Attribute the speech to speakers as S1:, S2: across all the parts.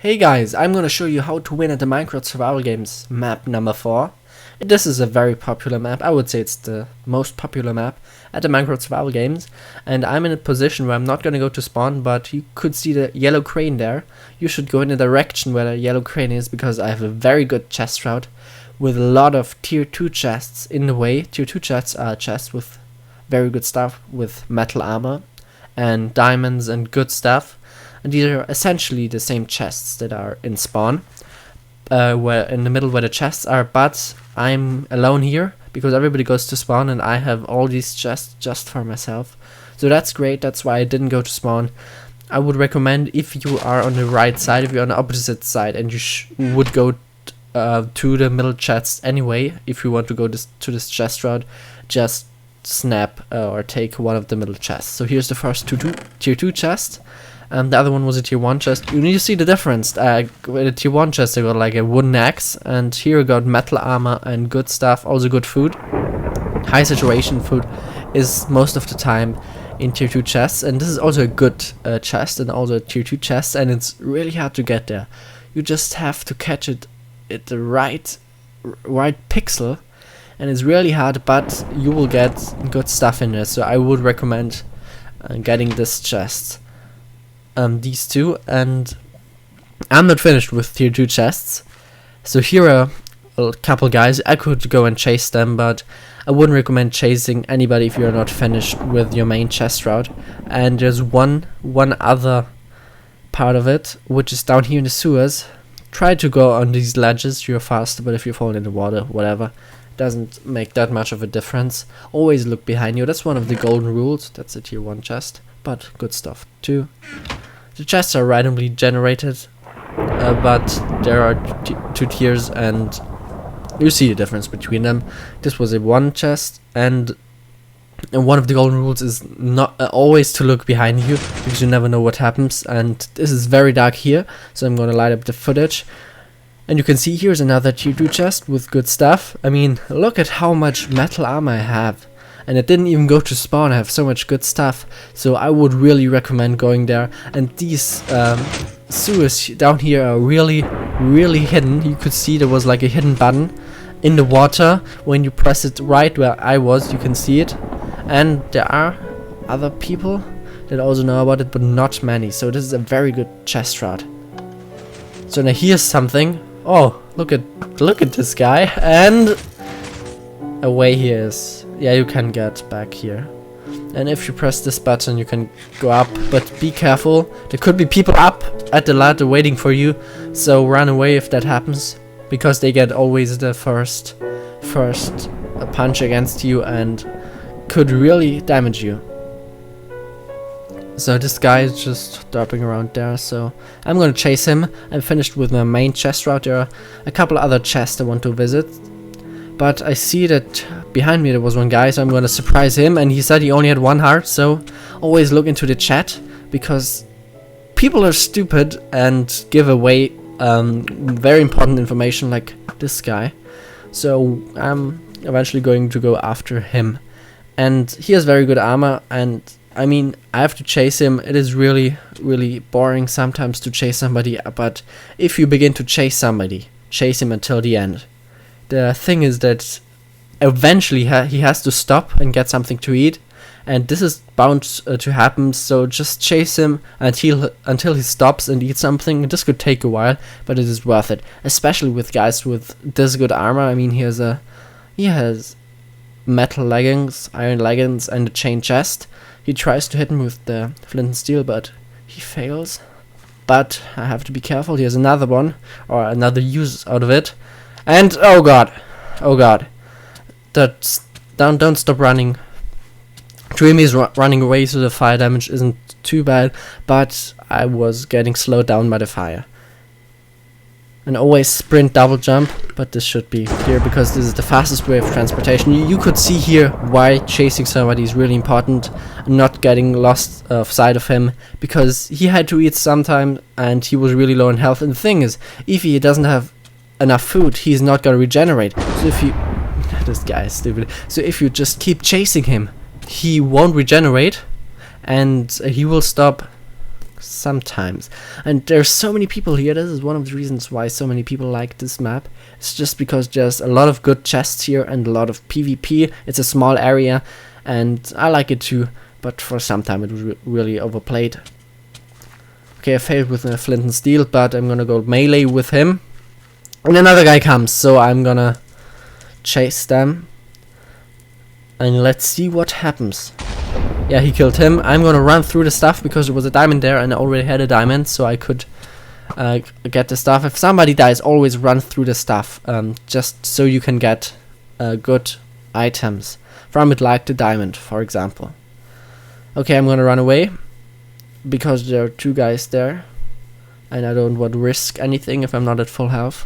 S1: Hey guys, I'm gonna show you how to win at the Minecraft Survival Games map number 4. This is a very popular map. I would say it's the most popular map at the Minecraft Survival Games. And I'm in a position where I'm not gonna go to spawn, but you could see the yellow crane there. You should go in the direction where the yellow crane is, because I have a very good chest route with a lot of tier 2 chests in the way. Tier 2 chests are chests with very good stuff, with metal armor and diamonds and good stuff. And these are essentially the same chests that are in spawn, where in the middle where the chests are, but I'm alone here because everybody goes to spawn and I have all these chests just for myself. So that's great, that's why I didn't go to spawn. I would recommend, if you are on the right side, if you're on the opposite side and you would go to the middle chests anyway, if you want to go to this chest route, just snap or take one of the middle chests. So here's the first tier 2 chest. The other one was a tier 1 chest. You need to see the difference. With a tier 1 chest I got like a wooden axe, and here I got metal armor and good stuff, also good food. High saturation food is most of the time in tier 2 chests, and this is also a good chest and also a tier 2 chest, and it's really hard to get there. You just have to catch it at the right pixel, and it's really hard, but you will get good stuff in there. So I would recommend getting this chest. These two, and I'm not finished with tier 2 chests. So here are a couple guys. I could go and chase them, but I wouldn't recommend chasing anybody if you're not finished with your main chest route. And there's one other part of it, which is down here in the sewers. Try to go on these ledges, you're faster, but if you fall in the water, whatever, doesn't make that much of a difference. Always look behind you. That's one of the golden rules. That's a tier 1 chest, but good stuff too. The chests are randomly generated, but there are two tiers, and you see the difference between them. This was a 1 chest, and one of the golden rules is not always to look behind you, because you never know what happens. And this is very dark here, so I'm gonna light up the footage. And you can see here's another tier 2 chest with good stuff. I mean, look at how much metal armor I have. And it didn't even go to spawn. I have so much good stuff, so I would really recommend going there. And these sewers down here are really hidden. You could see there was like a hidden button in the water. When you press it right where I was, you can see it. And there are other people that also know about it, but not many. So this is a very good chest route. So now here's something. Oh, look at this guy, and away he is. Yeah, you can get back here, and if you press this button you can go up, but be careful, there could be people up at the ladder waiting for you, so run away if that happens, because they get always the first punch against you and could really damage you. So this guy is just dropping around there, so I'm gonna chase him. I'm finished with my main chest route. There are a couple other chests I want to visit, but I see that behind me there was one guy, so I'm gonna surprise him, and he said he only had 1 heart. So always look into the chat, because people are stupid and give away very important information like this guy. So I'm eventually going to go after him, and he has very good armor, and I mean, I have to chase him. It is really boring sometimes to chase somebody, but if you begin to chase somebody, chase him until the end. The thing is that eventually he has to stop and get something to eat, and this is bound to happen, so just chase him until he stops and eats something. This could take a while, but it is worth it, especially with guys with this good armor. I mean, he has metal leggings, iron leggings, and a chain chest. He tries to hit me with the flint and steel, but he fails. But I have to be careful. He has another one, or another use out of it. And oh god, don't stop running. Dreamy is running away, so the fire damage isn't too bad, but I was getting slowed down by the fire. And always sprint double jump, but this should be clear because this is the fastest way of transportation. You could see here why chasing somebody is really important, not getting lost of sight of him, because he had to eat sometime and he was really low in health. And the thing is, if he doesn't have enough food, he's not gonna regenerate. So if you this guy is stupid. So if you just keep chasing him, he won't regenerate, and he will stop sometimes. And there's so many people here. This is one of the reasons why so many people like this map. It's just because there's a lot of good chests here and a lot of PvP. It's a small area and I like it too, but for some time it was really overplayed. Okay, I failed with a flint and steel, but I'm gonna go melee with him. And another guy comes, so I'm gonna chase them. And let's see what happens. Yeah, he killed him. I'm gonna run through the stuff because there was a diamond there and I already had a diamond, so I could get the stuff. If somebody dies, always run through the stuff, just so you can get good items from it, like the diamond, for example. Okay, I'm gonna run away because there are two guys there and I don't want to risk anything if I'm not at full health.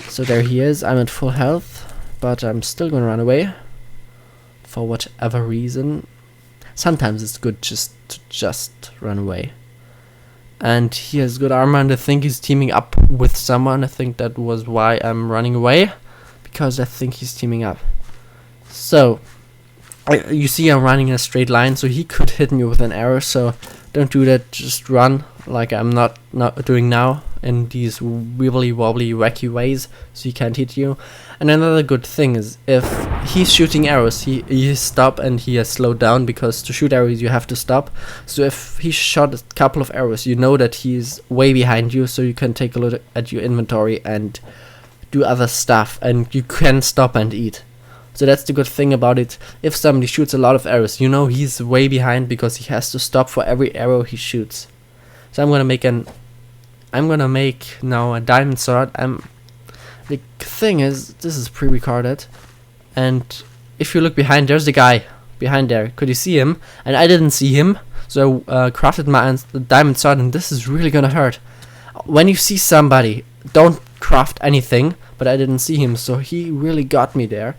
S1: So there he is. I'm at full health, but I'm still gonna run away for whatever reason. Sometimes it's good just to run away. And he has good armor and I think he's teaming up with someone. I think that was why I'm running away, because I think he's teaming up. So you see I'm running in a straight line, so he could hit me with an arrow, so don't do that. Just run like I'm not doing now in these wibbly wobbly wacky ways, so he can't hit you. And another good thing is if he's shooting arrows, he stop and he has slowed down, because to shoot arrows you have to stop. So if he shot a couple of arrows, you know that he's way behind you, so you can take a look at your inventory and do other stuff, and you can stop and eat. So that's the good thing about it. If somebody shoots a lot of arrows, you know he's way behind because he has to stop for every arrow he shoots. So I'm gonna make now a diamond sword. The thing is, this is pre-recorded, and if you look behind, there's the guy behind there. Could you see him? And I didn't see him, so I crafted my diamond sword, and this is really gonna hurt. When you see somebody, don't craft anything, but I didn't see him, so he really got me there.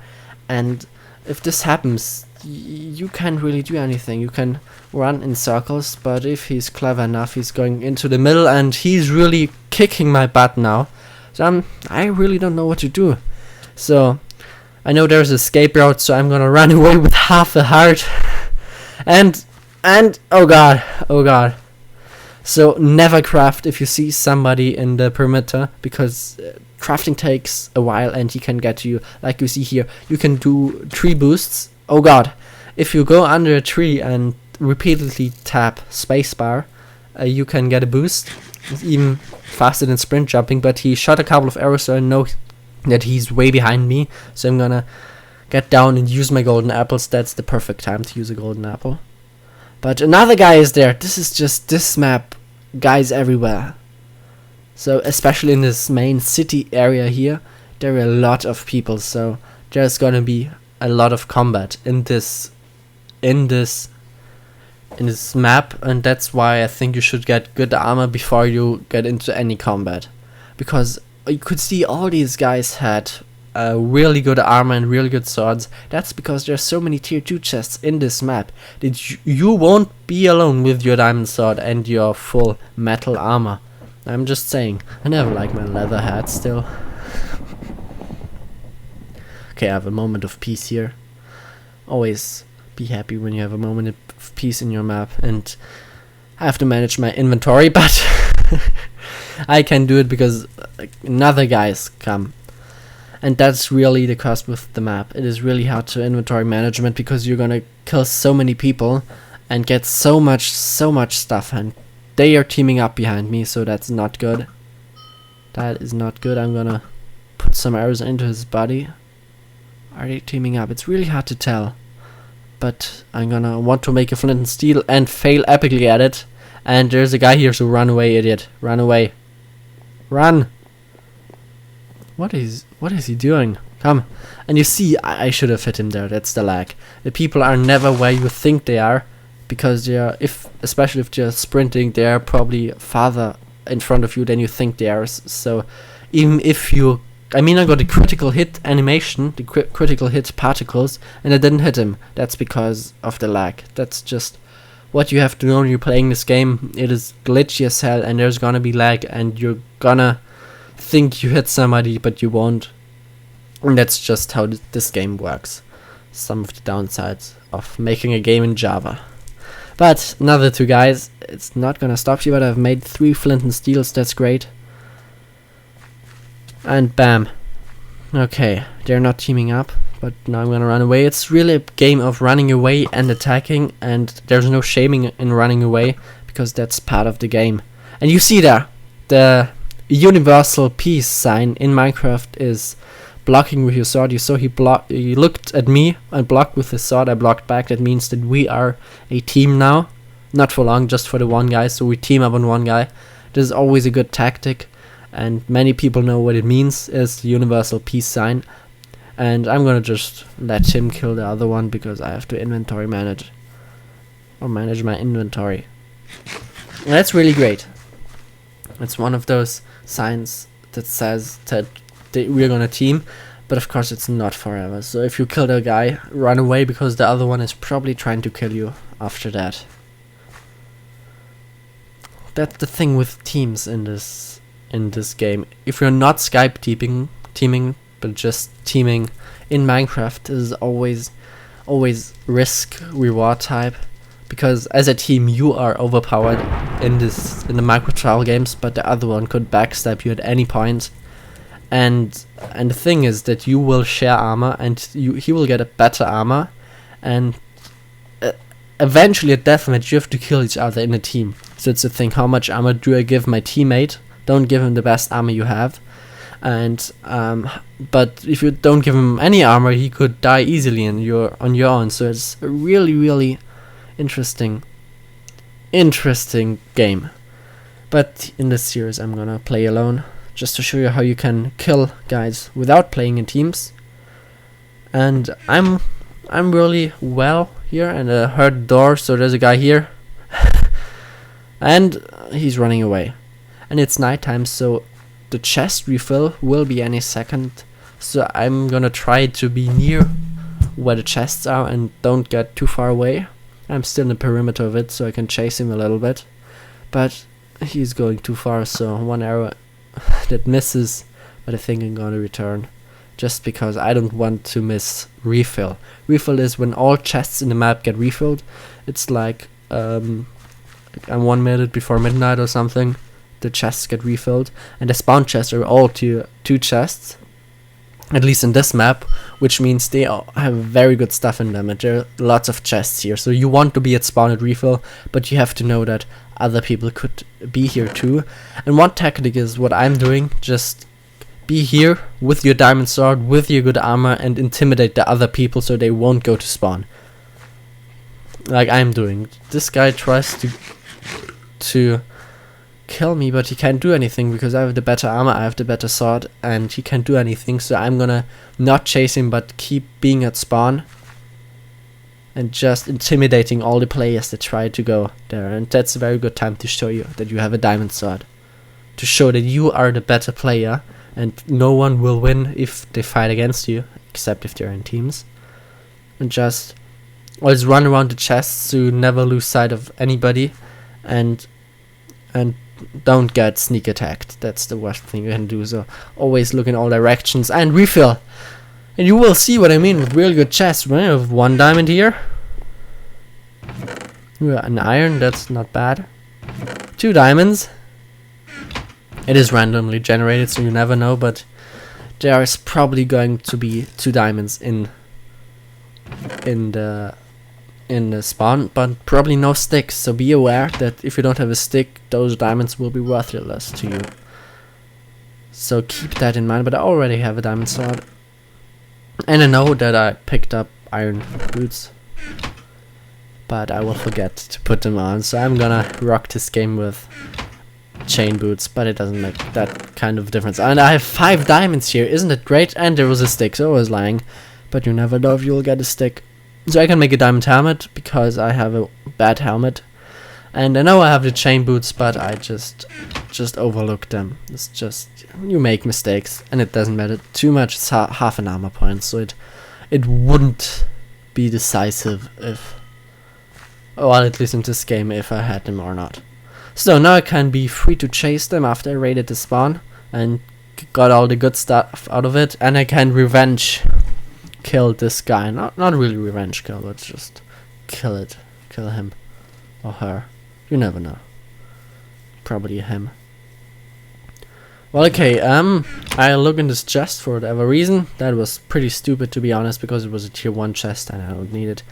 S1: And if this happens, you can't really do anything. You can run in circles, but if he's clever enough, he's going into the middle, and he's really kicking my butt now. So I really don't know what to do. So I know there's an escape route, so I'm gonna run away with half a heart. and oh god. So never craft if you see somebody in the perimeter, because crafting takes a while and he can get you. Like you see here, you can do tree boosts. Oh god, if you go under a tree and repeatedly tap spacebar, you can get a boost. It's even faster than sprint jumping, but he shot a couple of arrows, so I know that he's way behind me. So I'm gonna get down and use my golden apples. That's the perfect time to use a golden apple. But another guy is there. This is just this map, guys everywhere. So especially in this main city area here, there are a lot of people. So there's gonna be a lot of combat in this map, and that's why I think you should get good armor before you get into any combat, because you could see all these guys had really good armor and really good swords. That's because there's so many tier 2 chests in this map that you won't be alone with your diamond sword and your full metal armor. I'm just saying. I never like my leather hat still. Okay, I have a moment of peace here. Always be happy when you have a moment of peace in your map, and I have to manage my inventory, but I can do it because another guys come. And that's really the cost with the map. It is really hard to inventory management because you're gonna kill so many people and get so much stuff, and they are teaming up behind me, so that's not good. That is not good. I'm gonna put some arrows into his body. Are they teaming up? It's really hard to tell. But I'm gonna want to make a flint and steel and fail epically at it. And there's a guy here, so run away, idiot. Run away. Run! What is he doing? Come. And you see, I should have hit him there. That's the lag. The people are never where you think they are, because they are, especially if they're sprinting, they are probably farther in front of you than you think they are. So even if you, I got the critical hit animation, the critical hit particles, and I didn't hit him. That's because of the lag. That's just what you have to know when you're playing this game. It is glitchy as hell, and there's gonna be lag, and you're gonna think you hit somebody, but you won't. And that's just how this game works. Some of the downsides of making a game in Java. But another 2 guys, it's not gonna stop you, but I've made 3 flint and steels, that's great. And bam. Okay, they're not teaming up, but now I'm gonna run away. It's really a game of running away and attacking, and there's no shaming in running away, because that's part of the game. And you see there, the universal peace sign in Minecraft is blocking with your sword. You saw he looked at me and blocked with his sword. I blocked back. That means that we are a team now. Not for long, just for the one guy. So we team up on one guy. This is always a good tactic, and many people know what it means as the universal peace sign. And I'm gonna just let him kill the other one because I have to inventory manage, or manage my inventory. And that's really great. It's one of those signs that says that we're gonna team, but of course it's not forever. So if you kill the guy, run away, because the other one is probably trying to kill you after that. That's the thing with teams in this game. If you're not Skype teaming, but just teaming in Minecraft, is always risk reward type, because as a team you are overpowered in the Minecraft survival games, but the other one could backstab you at any point. And the thing is that you will share armor, and he will get a better armor, and eventually at deathmatch you have to kill each other in a team. So it's the thing, how much armor do I give my teammate? Don't give him the best armor you have. And but if you don't give him any armor, he could die easily on your own. So it's a really interesting game. But in this series I'm gonna play alone, just to show you how you can kill guys without playing in teams. And I'm really well here, and I heard the door, so there's a guy here. And he's running away. And it's nighttime, so the chest refill will be any second. So I'm gonna try to be near where the chests are and don't get too far away. I'm still in the perimeter of it, so I can chase him a little bit. But he's going too far, so one arrow that misses, but I think I'm gonna return, just because I don't want to miss refill. Refill is when all chests in the map get refilled. It's like I'm 1 minute before midnight or something, the chests get refilled, and the spawn chests are all two chests, at least in this map, which means they all have very good stuff in them, and there are lots of chests here. So you want to be at spawn at refill, but you have to know that other people could be here too. And one tactic is what I'm doing: just be here with your diamond sword, with your good armor, and intimidate the other people so they won't go to spawn, like I'm doing. This guy tries to kill me, but he can't do anything because I have the better armor, I have the better sword, and he can't do anything. So I'm gonna not chase him, but keep being at spawn and just intimidating all the players that try to go there. And that's a very good time to show you that you have a diamond sword, to show that you are the better player, and no one will win if they fight against you, except if they're in teams. And just always run around the chests to never lose sight of anybody, and don't get sneak attacked. That's the worst thing you can do. So always look in all directions and refill, and you will see what I mean with real good chests. We have 1 diamond here, an iron, that's not bad, 2 diamonds. It is randomly generated, so you never know, but there is probably going to be 2 diamonds in the spawn, but probably no sticks. So be aware that if you don't have a stick, those diamonds will be worthless to you. So keep that in mind. But I already have a diamond sword, and I know that I picked up iron boots, but I will forget to put them on. So I'm gonna rock this game with chain boots, but it doesn't make that kind of difference. And I have 5 diamonds here, isn't it great? And there was a stick, so I was lying, but you never know if you'll get a stick. So I can make a diamond helmet because I have a bad helmet, and I know I have the chain boots, but I just overlooked them. It's just, you make mistakes, and it doesn't matter too much. It's half an armor point, so it wouldn't be decisive if, well, at least in this game, if I had them or not. So now I can be free to chase them after I raided the spawn and got all the good stuff out of it, and I can revenge kill this guy. Not really revenge kill, but just kill him. Or her. You never know. Probably him. Well, okay, I look in this chest for whatever reason. That was pretty stupid, to be honest, because it was a tier 1 chest and I don't need it.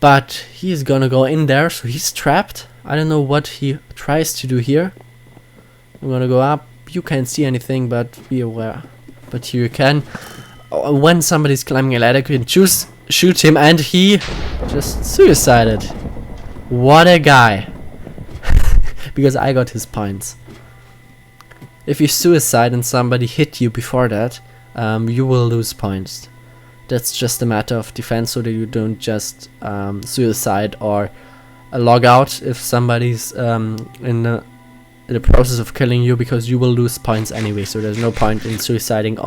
S1: But he's gonna go in there, so he's trapped. I don't know what he tries to do here. I'm gonna go up. You can't see anything, but be aware. But here you can. When somebody's climbing a ladder, you can shoot him, and he just suicided. What a guy. Because I got his points. If you suicide and somebody hit you before that, you will lose points. That's just a matter of defense, so that you don't just suicide or log out if somebody's in the process of killing you, because you will lose points anyway. So there's no point in suiciding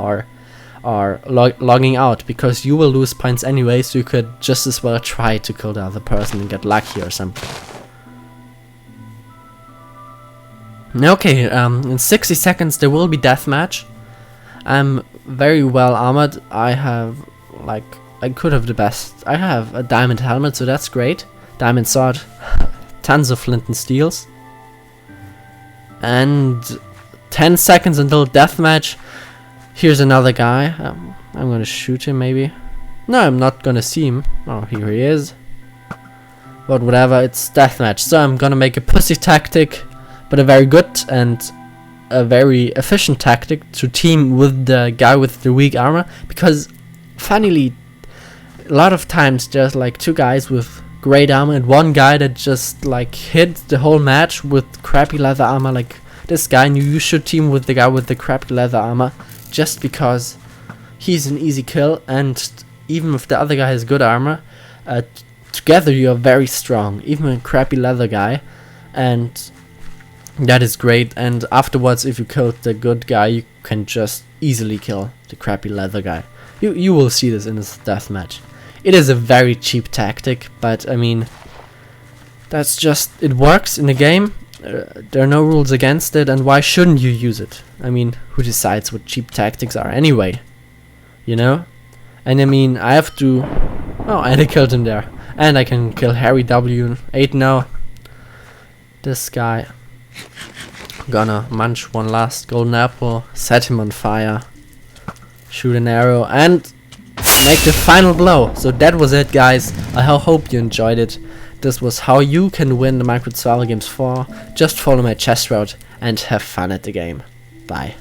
S1: or logging out, because you will lose points anyway. So you could just as well try to kill the other person and get lucky or something. Okay, in 60 seconds there will be deathmatch. I'm very well armored. I could have the best. I have a diamond helmet, so that's great. Diamond sword, tons of flint and steels. And 10 seconds until deathmatch. Here's another guy. I'm gonna shoot him maybe. No, I'm not gonna see him. Oh, here he is. But whatever, it's deathmatch. So I'm gonna make a pussy tactic, but a very good and a very efficient tactic to team with the guy with the weak armor, because funnily a lot of times there's like 2 guys with great armor and 1 guy that just like hit the whole match with crappy leather armor like this guy, and you should team with the guy with the crappy leather armor just because he's an easy kill, and even if the other guy has good armor, together you are very strong, even a crappy leather guy, and that is great. And afterwards, if you killed the good guy, you can just easily kill the crappy leather guy. You will see this in this deathmatch. It is a very cheap tactic, but I mean, that's just, it works in the game. There are no rules against it, and why shouldn't you use it? I mean, who decides what cheap tactics are anyway? You know? And I mean, I have to... Oh, and I killed him there. And I can kill Harry W8 now. This guy. Gonna munch one last golden apple, set him on fire, shoot an arrow, and make the final blow. So that was it, guys. I hope you enjoyed it. This was how you can win the Minecraft Survival Games 4. Just follow my chest route and have fun at the game. Bye.